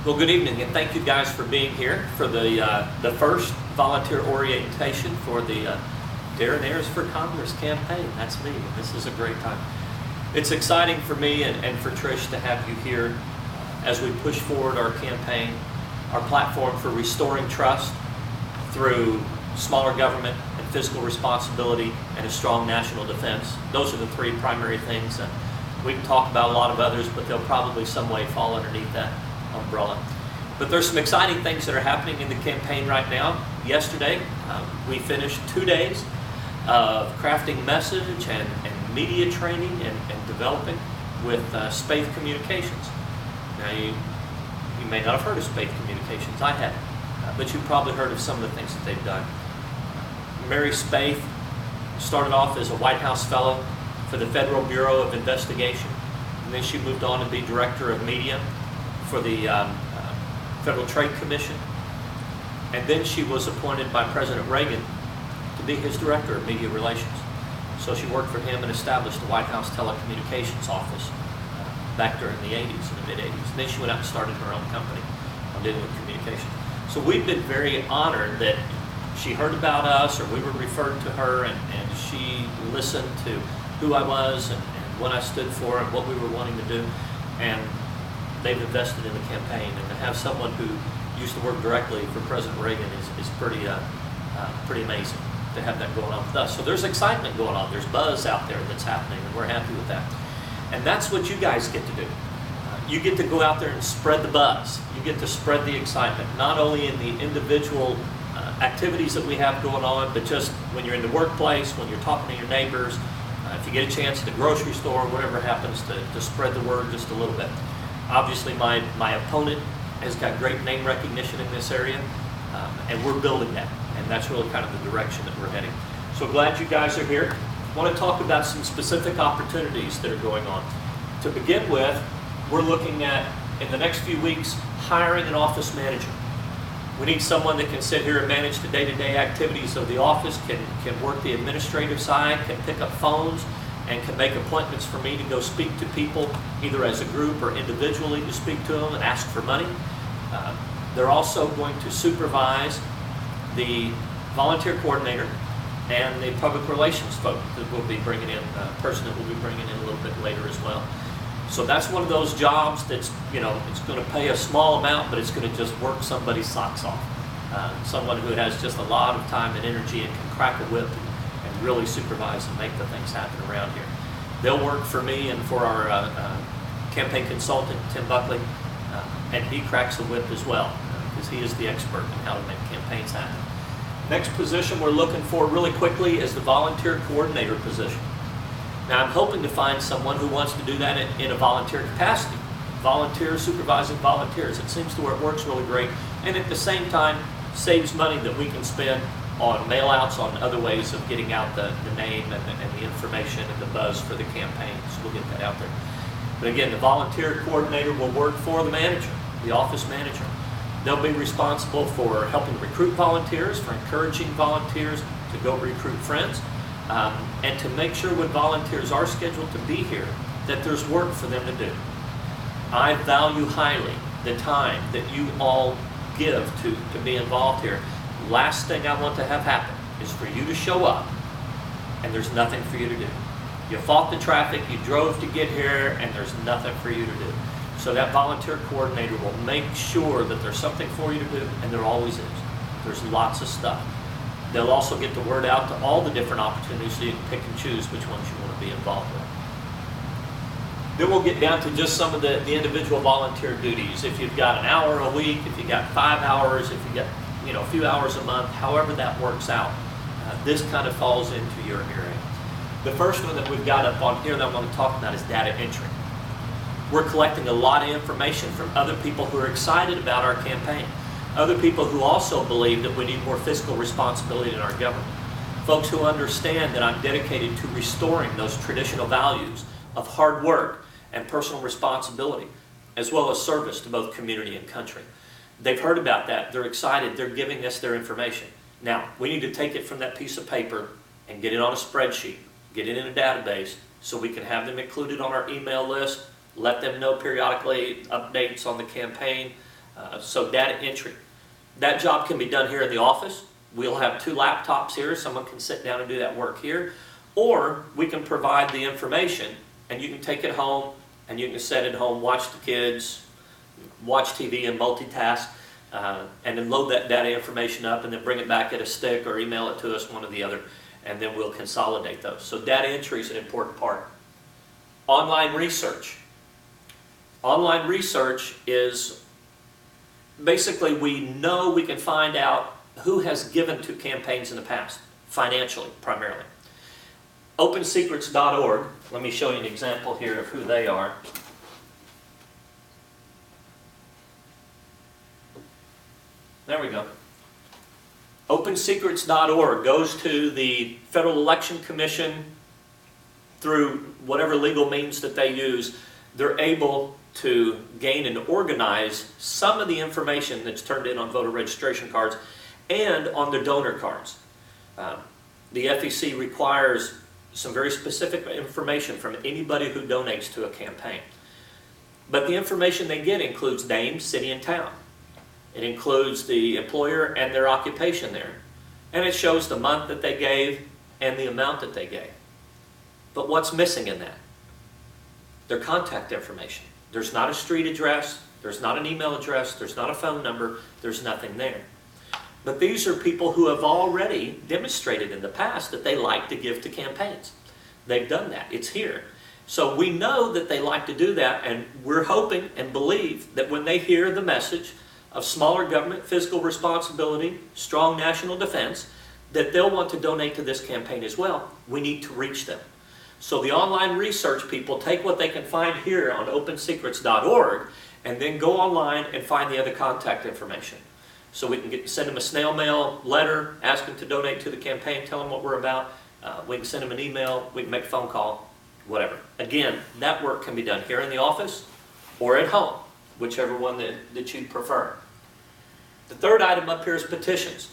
Well, good evening, and thank you guys for being here for the first volunteer orientation for the Darren Ayres For Congress campaign. That's me, and this is a great time. It's exciting for me and for Trish to have you here as we push forward our campaign, our platform for restoring trust through smaller government and fiscal responsibility and a strong national defense. Those are the three primary things, and we can talk about a lot of others, but they'll probably some way fall underneath that umbrella. But there's some exciting things that are happening in the campaign right now. Yesterday, we finished 2 days of crafting message and media training and developing with Spaith Communications. Now, you may not have heard of Spaith Communications. I haven't, but you've probably heard of some of the things that they've done. Mary Spaith started off as a White House fellow for the Federal Bureau of Investigation, and then she moved on to be Director of Media for the Federal Trade Commission, and then she was appointed by President Reagan to be his Director of Media Relations. So she worked for him and established the White House Telecommunications Office back during the 80s, in the mid-80s. And then she went out and started her own company on dealing with communications. So we've been very honored that she heard about us, or we were referred to her, and she listened to who I was and what I stood for and what we were wanting to do. And they've invested in the campaign, and to have someone who used to work directly for President Reagan is pretty amazing to have that going on with us. So there's excitement going on. There's buzz out there that's happening, and we're happy with that. And that's what you guys get to do. You get to go out there and spread the buzz. You get to spread the excitement, not only in the individual activities that we have going on, but just when you're in the workplace, when you're talking to your neighbors, if you get a chance at the grocery store, whatever happens, to spread the word just a little bit. Obviously, my opponent has got great name recognition in this area, and we're building that, and that's really kind of the direction that we're heading. So glad you guys are here. I want to talk about some specific opportunities that are going on. To begin with, we're looking at, in the next few weeks, hiring an office manager. We need someone that can sit here and manage the day-to-day activities of the office, can work the administrative side, can pick up phones, and can make appointments for me to go speak to people, either as a group or individually to speak to them and ask for money. They're also going to supervise the volunteer coordinator and the public relations folk that we'll be bringing in, person that we'll be bringing in a little bit later as well. So that's one of those jobs that's, it's going to pay a small amount, but it's going to just work somebody's socks off. Someone who has just a lot of time and energy and can crack a whip and really supervise and make the things happen around here. They'll work for me and for our campaign consultant, Tim Buckley, and he cracks the whip as well, because he is the expert in how to make campaigns happen. Next position we're looking for really quickly is the volunteer coordinator position. Now, I'm hoping to find someone who wants to do that in a volunteer capacity. Volunteers supervising volunteers. It seems to where it works really great, and at the same time saves money that we can spend on mail-outs, on other ways of getting out the name and the information and the buzz for the campaign. So we'll get that out there. But again, the volunteer coordinator will work for the manager, the office manager. They'll be responsible for helping recruit volunteers, for encouraging volunteers to go recruit friends, and to make sure when volunteers are scheduled to be here, that there's work for them to do. I value highly the time that you all give to be involved here. Last thing I want to have happen is for you to show up and there's nothing for you to do. You fought the traffic, you drove to get here, and there's nothing for you to do. So that volunteer coordinator will make sure that there's something for you to do, and there always is. There's lots of stuff. They'll also get the word out to all the different opportunities so you can pick and choose which ones you want to be involved with. Then we'll get down to just some of the individual volunteer duties. If you've got an hour a week, if you've got 5 hours, if you've got a few hours a month, however that works out, this kind of falls into your area. The first one that we've got up on here that I want to talk about is data entry. We're collecting a lot of information from other people who are excited about our campaign, other people who also believe that we need more fiscal responsibility in our government, folks who understand that I'm dedicated to restoring those traditional values of hard work and personal responsibility, as well as service to both community and country. They've heard about that. They're excited. They're giving us their information. Now, we need to take it from that piece of paper and get it on a spreadsheet, get it in a database, so we can have them included on our email list, let them know periodically updates on the campaign, So data entry. That job can be done here in the office. We'll have 2 laptops here. Someone can sit down and do that work here. Or we can provide the information and you can take it home and you can sit at home, watch the kids, watch TV and multitask, and then load that data information up and then bring it back at a stick or email it to us, one or the other, and then we'll consolidate those. So data entry is an important part. Online research. Online research is basically we know we can find out who has given to campaigns in the past, financially primarily. OpenSecrets.org, let me show you an example here of who they are. There we go. OpenSecrets.org goes to the Federal Election Commission through whatever legal means that they use. They're able to gain and organize some of the information that's turned in on voter registration cards and on their donor cards. The FEC requires some very specific information from anybody who donates to a campaign. But the information they get includes name, city, and town. It includes the employer and their occupation there. And it shows the month that they gave and the amount that they gave. But what's missing in that? Their contact information. There's not a street address, there's not an email address, there's not a phone number, there's nothing there. But these are people who have already demonstrated in the past that they like to give to campaigns. They've done that. It's here. So we know that they like to do that, and we're hoping and believe that when they hear the message of smaller government, fiscal responsibility, strong national defense, that they'll want to donate to this campaign as well. We need to reach them. So the online research people take what they can find here on OpenSecrets.org and then go online and find the other contact information. So we can send them a snail mail letter, ask them to donate to the campaign, tell them what we're about. We can send them an email, we can make a phone call, whatever. Again, that work can be done here in the office or at home, whichever one that you'd prefer. The third item up here is petitions.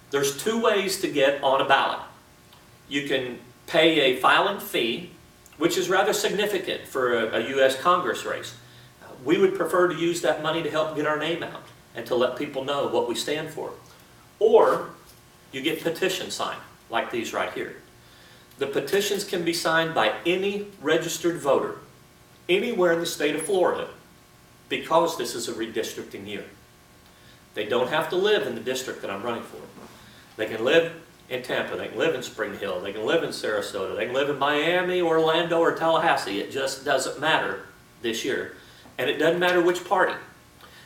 There's 2 ways to get on a ballot. You can pay a filing fee, which is rather significant for a U.S. Congress race. We would prefer to use that money to help get our name out and to let people know what we stand for. Or you get petitions signed, like these right here. The petitions can be signed by any registered voter anywhere in the state of Florida because this is a redistricting year. They don't have to live in the district that I'm running for. They can live in Tampa, they can live in Spring Hill, they can live in Sarasota, they can live in Miami, Orlando, or Tallahassee. It just doesn't matter this year. And it doesn't matter which party.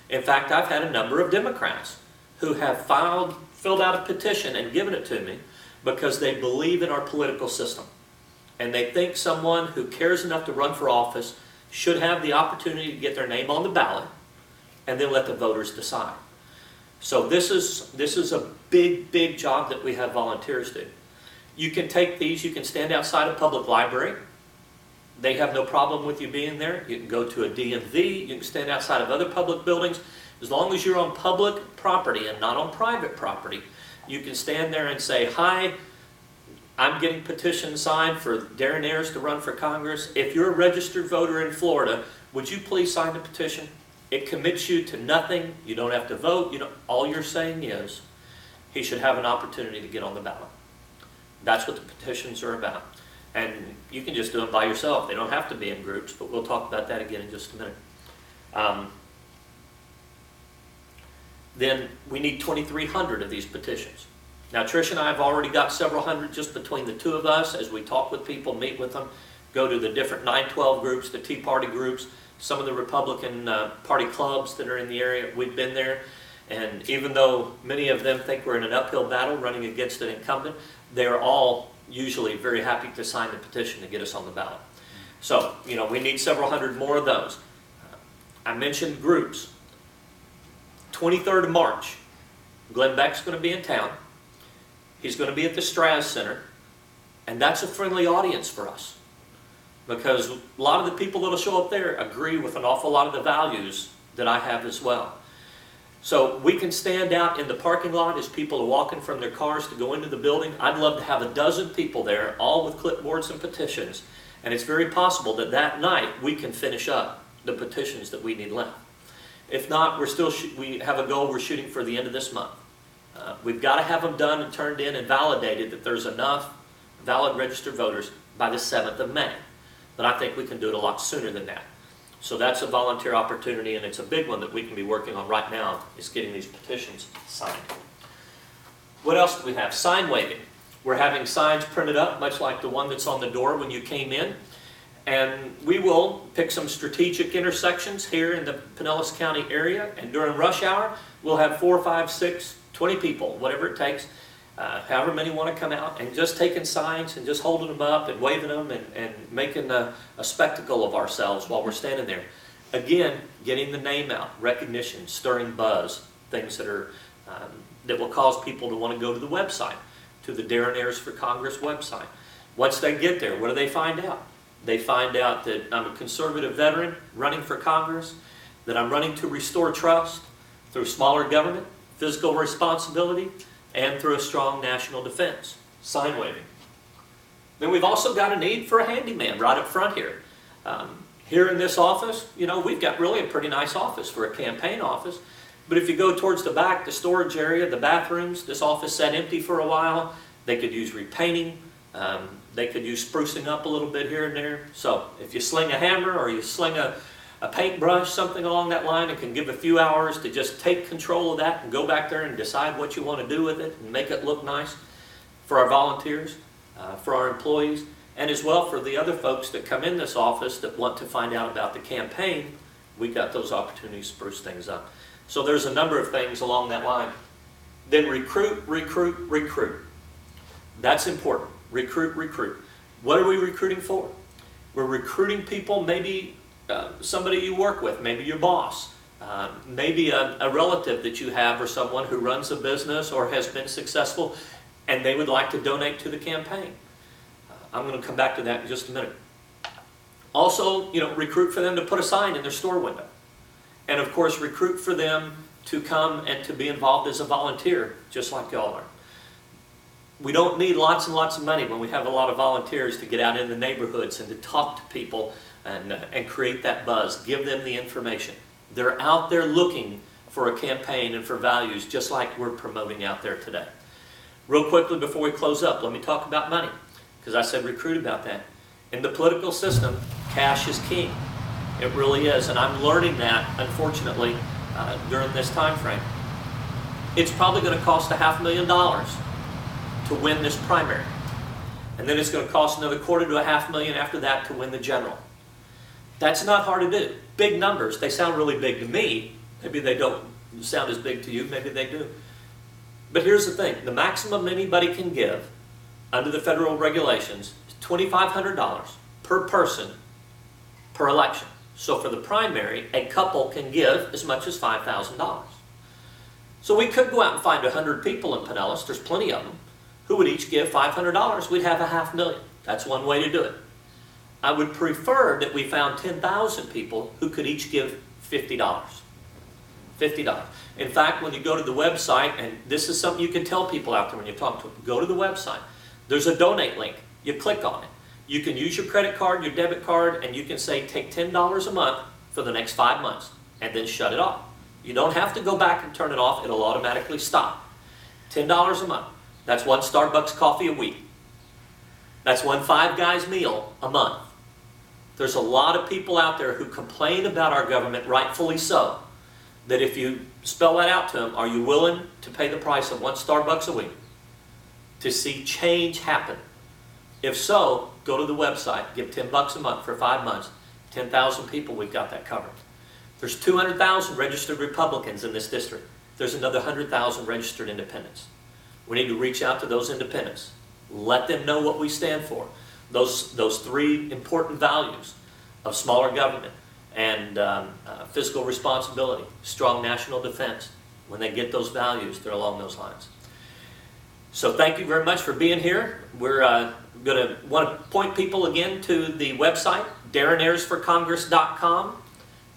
In fact, I've had a number of Democrats who have filled out a petition and given it to me because they believe in our political system. And they think someone who cares enough to run for office should have the opportunity to get their name on the ballot and then let the voters decide. So this is a big, big job that we have volunteers do. You can take these, you can stand outside a public library. They have no problem with you being there. You can go to a DMV, you can stand outside of other public buildings. As long as you're on public property and not on private property, you can stand there and say, "Hi, I'm getting petitions signed for Darren Ayres to run for Congress. If you're a registered voter in Florida, would you please sign the petition?" It commits you to nothing. You don't have to vote. All you're saying is he should have an opportunity to get on the ballot. That's what the petitions are about. And you can just do them by yourself. They don't have to be in groups, but we'll talk about that again in just a minute. Then we need 2,300 of these petitions. Now, Trish and I have already got several hundred just between the 2 of us as we talk with people, meet with them, go to the different 912 groups, the Tea Party groups, some of the Republican Party clubs that are in the area. We've been there, and even though many of them think we're in an uphill battle running against an incumbent, they're all usually very happy to sign the petition to get us on the ballot. So, we need several hundred more of those. I mentioned groups. 23rd of March, Glenn Beck's going to be in town. He's going to be at the Straz Center, and that's a friendly audience for us, because a lot of the people that will show up there agree with an awful lot of the values that I have as well. So we can stand out in the parking lot as people are walking from their cars to go into the building. I'd love to have a dozen people there, all with clipboards and petitions, and it's very possible that that night we can finish up the petitions that we need left. If not, we have a goal we're shooting for the end of this month. We've got to have them done and turned in and validated that there's enough valid registered voters by the 7th of May. But I think we can do it a lot sooner than that. So that's a volunteer opportunity, and it's a big one that we can be working on right now, is getting these petitions signed. What else do we have? Sign waving. We're having signs printed up, much like the one that's on the door when you came in. And we will pick some strategic intersections here in the Pinellas County area, and during rush hour, we'll have 4, 5, 6, 20 people, whatever it takes, however many want to come out, and just taking signs and just holding them up and waving them and making a spectacle of ourselves while we're standing there. Again, getting the name out, recognition, stirring buzz, things that are that will cause people to want to go to the website, to the Darren Ayres For Congress website. Once they get there, what do they find out? They find out that I'm a conservative veteran running for Congress, that I'm running to restore trust through smaller government, fiscal responsibility, and through a strong national defense. Sign waving. Then we've also got a need for a handyman right up front here. Here in this office, you know, we've got really a pretty nice office for a campaign office. But if you go towards the back, the storage area, the bathrooms, this office sat empty for a while. They could use repainting. They could use sprucing up a little bit here and there. So if you sling a hammer or you sling a paintbrush, something along that line, it can give a few hours to just take control of that and go back there and decide what you want to do with it and make it look nice for our volunteers, for our employees, and as well for the other folks that come in this office that want to find out about the campaign. We got those opportunities to spruce things up. So there's a number of things along that line. Then recruit, recruit, recruit. That's important. Recruit, recruit. What are we recruiting for? We're recruiting people, maybe somebody you work with, maybe your boss, maybe a relative that you have or someone who runs a business or has been successful and they would like to donate to the campaign. I'm going to come back to that in just a minute. Also, you know, recruit for them to put a sign in their store window. And of course, recruit for them to come and to be involved as a volunteer, just like y'all are. We don't need lots and lots of money when we have a lot of volunteers to get out in the neighborhoods and to talk to people and create that buzz, give them the information. They're out there looking for a campaign and for values just like we're promoting out there today. Real quickly before we close up, let me talk about money, because I said recruit about that. In the political system, cash is king. It really is, and I'm learning that, unfortunately, during this time frame. It's probably going to cost $500,000 to win this primary. And then it's going to cost another $250,000 to $500,000 after that to win the general. That's not hard to do. Big numbers. They sound really big to me. Maybe they don't sound as big to you. Maybe they do. But here's the thing. The maximum anybody can give under the federal regulations is $2,500 per person per election. So for the primary, a couple can give as much as $5,000. So we could go out and find 100 people in Pinellas, there's plenty of them, who would each give $500. We'd have $500,000. That's one way to do it. I would prefer that we found 10,000 people who could each give $50. $50. In fact, when you go to the website, and this is something you can tell people out there when you talk to them, go to the website. There's a donate link. You click on it. You can use your credit card, your debit card, and you can say take $10 a month for the next 5 months, and then shut it off. You don't have to go back and turn it off. It'll automatically stop. $10 a month. That's one Starbucks coffee a week. That's one Five Guys meal a month. There's a lot of people out there who complain about our government, rightfully so, that if you spell that out to them, are you willing to pay the price of one Starbucks a week to see change happen? If so, go to the website, give $10 a month for 5 months. 10,000 people, we've got that covered. There's 200,000 registered Republicans in this district. There's another 100,000 registered independents. We need to reach out to those independents. Let them know what we stand for. Those three important values of smaller government and fiscal responsibility, strong national defense. When they get those values, they're along those lines. So thank you very much for being here. We're going to want to point people again to the website, DarrenAyresForCongress.com.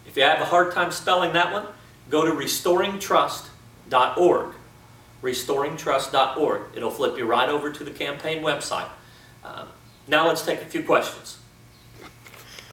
If you have a hard time spelling that one, go to restoringtrust.org. Restoringtrust.org. It'll flip you right over to the campaign website. Now let's take a few questions.